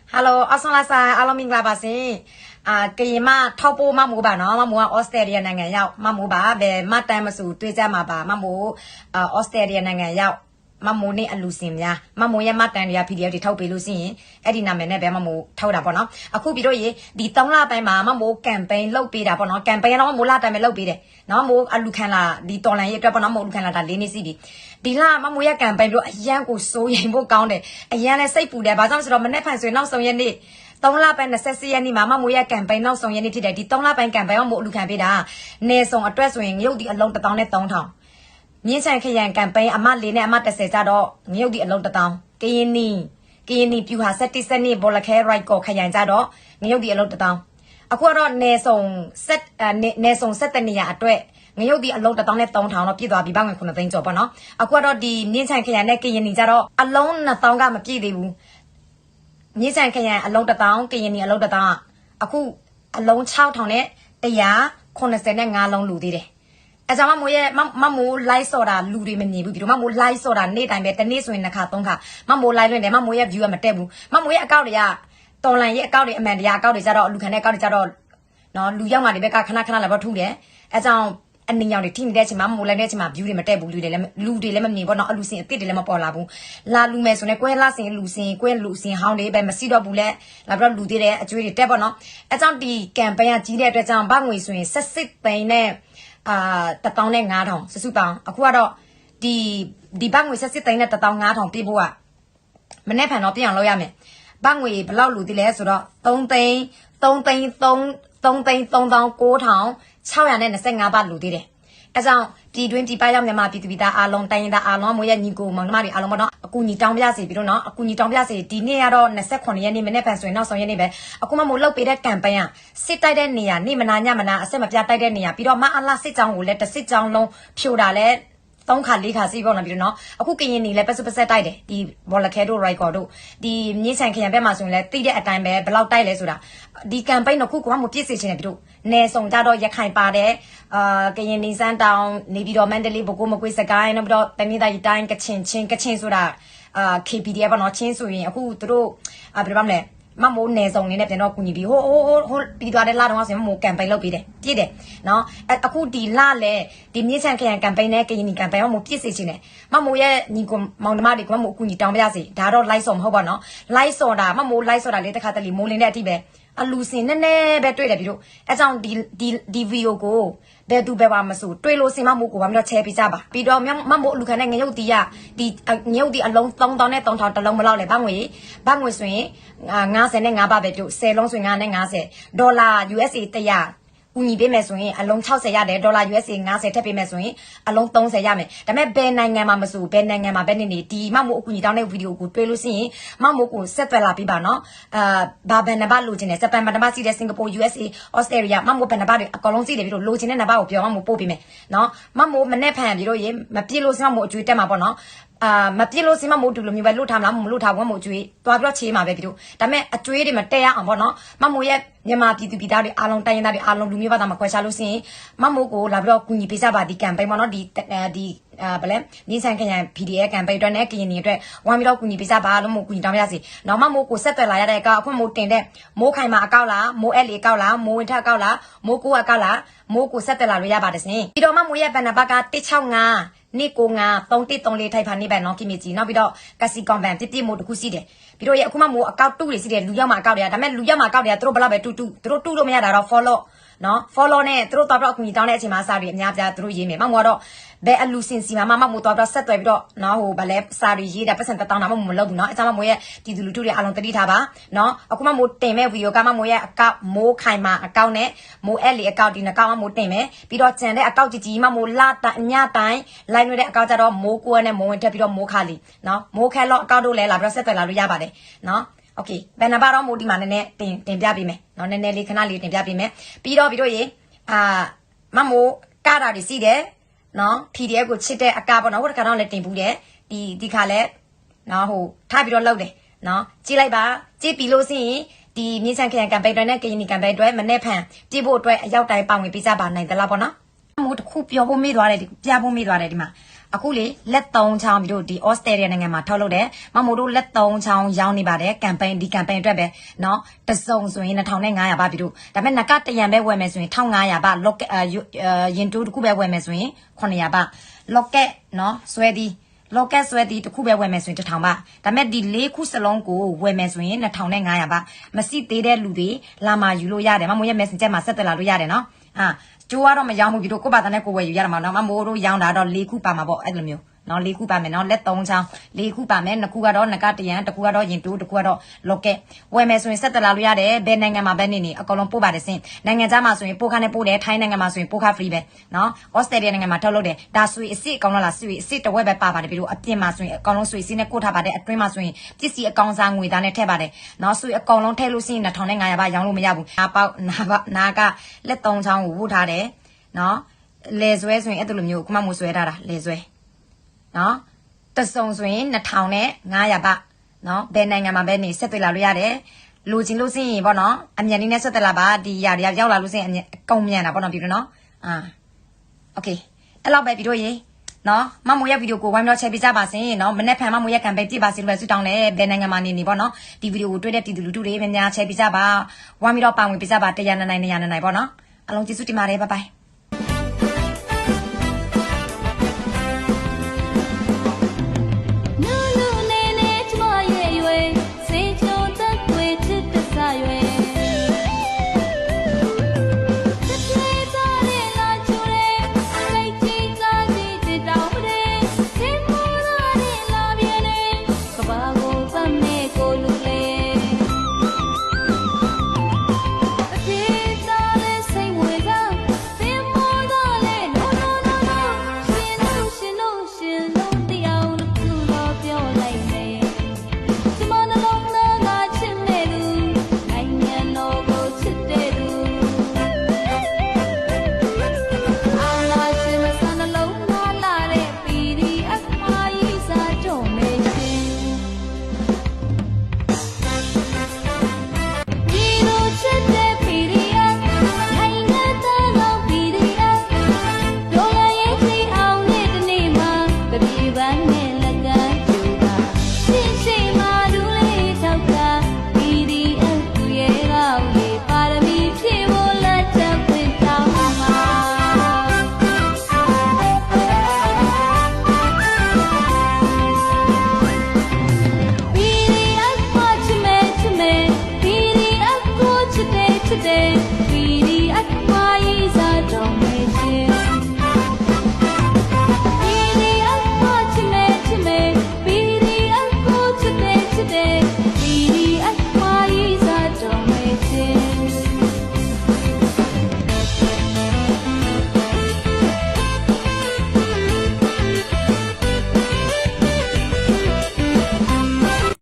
Hello, assalamualaikum, alhamdulillah basi. Kima topo mamu ba no, mamu Australia nanga yau, mamu ba be mata masu tuja ma ba, mamu Australia nanga yau, mamu ni alusim ya, mamu ya mata ya PDF di tau pelusin, edi namanya be mamu tau da bono. Aku biro ye di tong la pai ma mamu campaign lau pi da bono, campaign no mamu la ta me lau pi de, no mamu alukan la di tong la ye tu bono mamu alukan la da lini si di. ဒီလာမမွေးရကံပိုင်ပြီးတော့အရန်ကိုစိုးရင်ဖို့ကောင်းတယ်အရန်လည်းစိတ်ပူတယ်ဘာကြောင့်ဆိုတော့မနေ့ဖန်ဆိုရင်နောက်ဆုံးရက်နေ့3လပိုင်း24ရက်နေ့မှာမမွေးရကံပိုင်နောက်ဆုံးရက်နေ့ဖြစ်တယ်ဒီ3လပိုင်းကံပိုင်အောင်မို့အလူခံပေးတာနေဆောင်အတွက်ဆိုရင်ငရုတ်ဒီအလုံး1000 မြင်းချန်ခရံကံပိုင်အမ4နဲ့အမ30ကြတော့ငရုတ်ဒီအလုံး1000ကရင်နီပြူဟာ70စနစ်ဘောလခဲရိုက်ကောခရံကြတော့ငရုတ်ဒီအလုံး1000အခုကတော့နေဆောင်7တနေရအတွက် ငရုတ်ဒီအလုံး1000နဲ့3000တော့ပြည့်သွားပြီဘာငွေ9သိန်းကျော်ပေါ့နော်အခုကတော့ဒီမြင်းချန်ခရံနဲ့ကရင်နီကြတော့အလုံး2000ကမပြည့်သေးဘူးမြင်းချန်ခရံအလုံး1000ကရင်နီအလုံး1000အခုအလုံး6000နဲ့185လုံးလူသေးတယ်အဲကြောင့်မမိုးရဲ့မမိုး live ဆော်တာလူတွေမမြင်ဘူးဒီတော့မမိုး live ဆော်တာနေ့တိုင်းပဲတနေ့ဆိုရင်2ခါ3ခါမမိုး live လွှင့်တယ်မမိုးရဲ့ view ကမတက်ဘူးမမိုးရဲ့အကောင့်တွေကတော်လန်ရဲ့အကောင့်တွေအမှန်တရားအကောင့်တွေကြတော့လူခံတဲ့အကောင့်တွေကြတော့နော်လူရောက်မှဒီဘက်ကခဏလာတော့ထုတယ်အဲကြောင့် အနေရောင်တွေထိနေတဲ့ချိန်မှာမိုးလိုက်တဲ့ချိန်မှာ view တွေမတက်ဘူးလူတွေလည်းမမြင်ပေါ့နော်အလူစင်အစ်စ်တွေလည်းမပေါ်လာဘူးလာလူမယ်ဆိုရင်ကွဲလာစင်လူစင်ကွဲလူစင်ဟောင်းတွေပဲမစီတော့ဘူးလဲလာပြီးတော့လူသေးတဲ့အကျွေးတွေတက်ပေါ့နော်အဲကြောင့်ဒီ campaign ကကြီးတဲ့အတွက်ကြောင့်ဘာငွေဆိုရင်78သိန်းနဲ့15000စစုပေါင်းအခုကတော့ဒီဘာငွေ78သိန်းနဲ့15000ပြဖို့ကမနေ့ဖန်တော့ပြအောင်လုပ်ရမယ်ဘာငွေဘယ်လောက်လူသေးလဲဆိုတော့3သိန်း625ဘတ်လူသေးတယ်အဲကြောင့်ပြည်တွင်းပြည်ပရောက်မြန်မာပြည်သူပြည်သားအားလုံးတိုင်းရင်းသားအားလုံးမွေးရညီကိုမောင်နှမတွေအားလုံးပေါ့နော်အကူညီတောင်းပြစီပြီးတော့နော်အကူညီတောင်းပြစီဒီနေ့ကတော့28ရက်နေ့မနေ့ဖန်ဆိုရင်နောက်ဆုံးရက်နေ့ပဲအခုမှမို့လောက်ပေးတဲ့ campaign ကစစ်တိုက်တဲ့နေရာနေမနာညမနာအဆက်မပြတိုက်တဲ့နေရာပြီးတော့မအလားစစ်ကြောင်းကိုလည်းတစ်စစ်ကြောင်းလုံးဖြိုတာလဲ3ခါ4ခါစီးပေါ့နော်ပြီးတော့နော်အခုကရင်နီလည်းပတ်တိုက်တယ်ဒီဘောလခဲတို့ရိုက်ကော်တို့ဒီမြင်းဆန်ခရံဘက်မှာဆိုရင်လည်းတိတဲ့အတိုင်းပဲဘယ်လောက်တိုက်လဲဆိုတာဒီ campaign တော့ခုကမှမပြည့်စုံချင်တယ်ပြီးတော့နေဆောင်ကြတော့ရခိုင်ပါတယ်ကရင်နီစန်းတောင်နေပြီးတော့မန္တလေးဘကိုမကွေးစကိုင်းနောက်ပြီးတော့တမီးသားရီတိုင်းကချင်ဆိုတာKPDF ပေါ့နော်ချင်းဆိုရင်အခုသူတို့ဘယ်လိုပါမလဲမမိုးနေဆောင်နေနဲ့ပြန်တော့ကူညီပြီးဟိုပြီးသွားတဲ့လာတော့ဆိုရင်မမိုး campaign လုပ်ပေးတယ်ပြည့်တယ်နော်အခုဒီလာလေဒီမြင့်ချန်ခရံ campaign နဲ့ကရင်နီ campaign မမိုးပြည့်စေချင်တယ်မမိုးရဲ့ညီကိုမောင်နှမတွေကမမိုးအကူညီတောင်းပြစီဒါတော့ live ဆော်မဟုတ်ပါနော် live ဆော်တာမမိုး live ဆော်တာလေးတစ်ခါတလေမိုးလင်းတဲ့အထိပဲအလူစင်နဲ့ပဲတွေ့တယ်ပြီးတော့အဲကြောင့်ဒီဗီဒီယိုကိုဘယ်သူပဲပါမဆိုတွေ့လို့စင်မမိုးကိုဘာမှတော့ချဲပေးကြပါပြီးတော့မမိုးအလူခံတဲ့ငရုတ်တီးရဒီငရုတ်တီးအလုံး3000နဲ့3000တလုံးမလောက်လဲဘာငွေဆိုရင်55ဘတ်ပဲပြုတ်10လုံးဆိုရင်950ဒေါ်လာ USA 100ကူညီပေးမယ်ဆိုရင်အလုံး60ရတယ်ဒေါ်လာ USA 50ထပ်ပေးမယ်ဆိုရင်အလုံး30ရမယ်ဒါပေမဲ့ဘယ်နိုင်ငံမှာမဆိုဘယ်နိုင်ငံမှာပဲနေနေဒီမမိုးအကူညီတောင်းတဲ့ဗီဒီယိုကိုတွေ့လို့ရှိရင်မမိုးကိုဆက်သွယ်လာပြီးပါနော်ဘာဘယ်နံပါတ်လိုချင်တယ်ဂျပန်မှာနံပါတ်စီးတဲ့စင်ကာပူ USA Australia မမိုးဘယ်နံပါတ်တွေအကုန်လုံးစီးတယ်ပြီးတော့လိုချင်တဲ့နံပါတ်ကိုပြောမမိုးပို့ပေးမယ်နော်မမိုးမနဲ့ဖန်ပြီးတော့ရေမပြည့်လို့စမမိုးအကျွေးတက်မှာပေါ့နော်မပြည့်လို့စမမိုးတူလိုမျိုးပဲလွတ်ထားမလားမလွတ်ထားဘူးမမိုးအကျွေးသွားပြီးတော့ချေးမှာပဲပြီးတော့ဒါပေမဲ့အကျွေးတွေမတက်ရအောင်ပေါ့နော်မမိုးရဲ့မြန်မာပြည်သူပြည်သားတွေအားလုံးတိုင်းရင်းသားတွေအားလုံးလူမျိုးဘာသာမခွဲခြားလို့ရှိရင်မမိုးကိုလာပြီးတော့ကူညီပေးကြပါဒီ campaign ပေါ့နော်ဒီဘယ်လဲမြင်းဆန်ခရံ PDF campaign အတွက်နဲ့ကရင်နီအတွက်ဝမ်းပြီးတော့ကူညီပေးကြပါလို့မို့ကူညီတောင်းပြရစီနော်မမိုးကိုဆက်သွယ်လာရတဲ့အကောက်အခုမိုးတင်တဲ့မိုးခိုင်မှာအကောက်လားမိုးအဲ့လေအကောက်လားမိုးဝင်ထက်အကောက်လားမိုးကိုအကောက်လားမိုးကိုဆက်သွယ်လာလို့ရပါတယ်စင်ပြီးတော့မမိုးရဲ့ဘဏ္ဍာဘက်က165နေကိုငါ3134ထိုက်ဖာနေပဲနော်ကိမကြီးနောက်ပြီးတော့ကစီကွန်ဗန်ပြမို့တခုစီတယ်ပြီးတော့ရအခုမှမို့အကောက်တူတွေစီတယ်လူရောက်မှာအကောက်တွေကဒါပေမဲ့လူရောက်မှာအကောက်တွေကသူတို့ဘယ်လောက်ပဲတူသူတို့တူလို့မရတာတော့ follow နော် follow နဲ့သူတို့တော့အကူညီတောင်းတဲ့အချိန်မှာစာတွေအများပြားသူတို့ရေးမယ်မမို့တော့ဘယ်အလူစင်စီမှာမမို့တော့ဆက်သွယ်ပြီးတော့နော်ဟိုဗလဲစာတွေရေးတာပတ်စံ1000တောင်းမလုပ်ဘူးနော်အဲကြောင့်မမို့ရဲ့ဒီလူတူတွေအလုံးတတိထားပါနော်အခုမှမို့တင်မဲ့ဗီဒီယိုကမမို့ရဲ့အကောက်မိုးခိုင်မှာအကောက်နဲ့မိုးအဲ့လေအကောက်ဒီနှကောက်မို့တင်မယ်ပြီးတော့ကျန်တဲ့အကောက်ကြီးမမို့လာညတိုင်းလိုင်းရွေးတဲ့အကောက်ကြတော့မိုးကိုနဲ့မိုးဝင်တက်ပြီးတော့မိုးခါလီနော်မိုးခဲလော့အကောက်တို့လည်းလာပြီးတော့ဆက်သွယ်လာလို့ရပါတယ်နော်โอเคဘယ်နှပါတော့မိုးဒီမှာနည်းနည်းတင်ပြပေးမယ်နော်နည်းနည်းလေးခဏလေးတင်ပြပေးမယ်ပြီးတော့ရေမမိုးကားတာတွေစီးတယ်နော် PDF ကိုချစ်တဲ့အကားပေါ့နော်ဟိုတခါတော့လည်းတင်ဘူးတယ်ဒီခါလဲနော်ဟိုထားပြီးတော့လောက်တယ်နော်ကြည့်လိုက်ပါကြည့်ပြီးလို့ရှိရင်ဒီမြင်းချန်ခရံ campaign တွေနဲ့ကရင်နီ campaign တွေမနေ့ဖန်ပြဖို့အတွက်အရောက်တိုင်းပါဝင်ပေးကြပါနိုင်သလားပေါ့နော်မိုးတစ်ခုပြောဖို့မေ့သွားတယ်ပြဖို့မေ့သွားတယ်ဒီမှာ အခုလေလက်3ချောင်းပြီးတော့ဒီ Australia နိုင်ငံမှာထုတ်လုပ်တယ်မမိုတို့လက်3ချောင်းရောင်းနေပါတယ် campaign ဒီ campaign အတွက်ပဲเนาะတစုံဆိုရင်2500ပါပြီးတော့ဒါပေမဲ့နကတရံပဲဝယ်မယ်ဆိုရင်1500ပါ locket ရင်တိုးတစ်ခုပဲဝယ်မယ်ဆိုရင်900ပါ locket เนาะဆွဲသည်locket ဆွဲသည်တစ်ခုပဲဝယ်မယ်ဆိုရင်1000ပါဒါပေမဲ့ဒီ4ခုစလုံးကိုဝယ်မယ်ဆိုရင်2500ပါမရှိသေးတဲ့လူတွေလာမှာယူလို့ရတယ်မမိုရဲ့ messenger မှာဆက်သွယ်လာလို့ရတယ်เนาะကျိုးကတော့မရောင်းဘူးပြီးတော့ကိုယ့်ဘာသာနဲ့ကိုယ်ဝယ်ယူရတာမှာเนาะမမိုတို့ရောင်းတာတော့4ခုပါမှာပေါ့အဲ့လိုမျိုးเนาะ4ခုပါမယ်เนาะလက်3ချောင်း4ခုပါမယ်2ခုကတော့နကတရံတစ်ခုကတော့ရင်တိုးတစ်ခုကတော့ locket ဝယ်မယ်ဆိုရင်ဆက်သွယ်လာလို့ရတယ်ဘယ်နိုင်ငံမှာပဲနေအကုန်လုံးပို့ပါတယ်စင်နိုင်ငံခြားမှာဆိုရင်ပို့ခါနဲ့ပို့တယ်ထိုင်းနိုင်ငံမှာဆိုရင်ပို့ခါ free ပဲเนาะ Australia နိုင်ငံမှာထုတ်လုပ်တယ်ဒါဆွေအစ်စ်အကောင်လားဆွေအစ်စ်တစ်ဝက်ပဲပါပါတယ်ပြီးတော့အပြင်မှာဆိုရင်အကောင်လုံးဆွေစီးနဲ့ကိုထားပါတယ်အတွင်းမှာဆိုရင်ပစ္စည်းအကောင်စားငွေသားနဲ့ထည့်ပါတယ်เนาะဆွေအကောင်လုံးထည့်လို့ရှိရင်2500ပါရောင်းလို့မရဘူးနာကလက်3ချောင်းကိုဝတ်ထားတယ်เนาะလေဆွဲဆိုရင်အဲ့လိုမျိုးခုမှမဆွဲထားတာလေဆွဲเนาะတစုံဆိုရင်2500ပါเนาะဘယ်နိုင်ငံမှာပဲနေဆက်သွယ်လာလို့ရတယ်လိုချင်လို့စရင်ပေါ့နော်အမြန်လေးနဲ့ဆက်သွယ်လာပါဒီຢာတွေရောက်လာလို့စရင်အကုန်မြန်တာပေါ့နော်ပြီးတော့နော်โอเคအဲ့လောက်ပဲပြီးတော့ရေနော်မမိုးရဲ့ဗီဒီယိုကိုဝိုင်းတော့ချက်ပြကြပါစေနော်မနေ့ဖန်မမိုးရဲ့ကံပဲပြပါစေလို့ပဲဆုတောင်းတယ်ဘယ်နိုင်ငံမှာနေပေါ့နော်ဒီဗီဒီယိုကိုတွေ့တဲ့ပြည်သူလူထုတွေများများချက်ပြကြပါဝိုင်းပြီးတော့ပါဝင်ပြကြပါ100နိုင်ပေါ့နော်အလုံးကျေးဇူးတင်ပါတယ်ဘိုင်ဘိုင်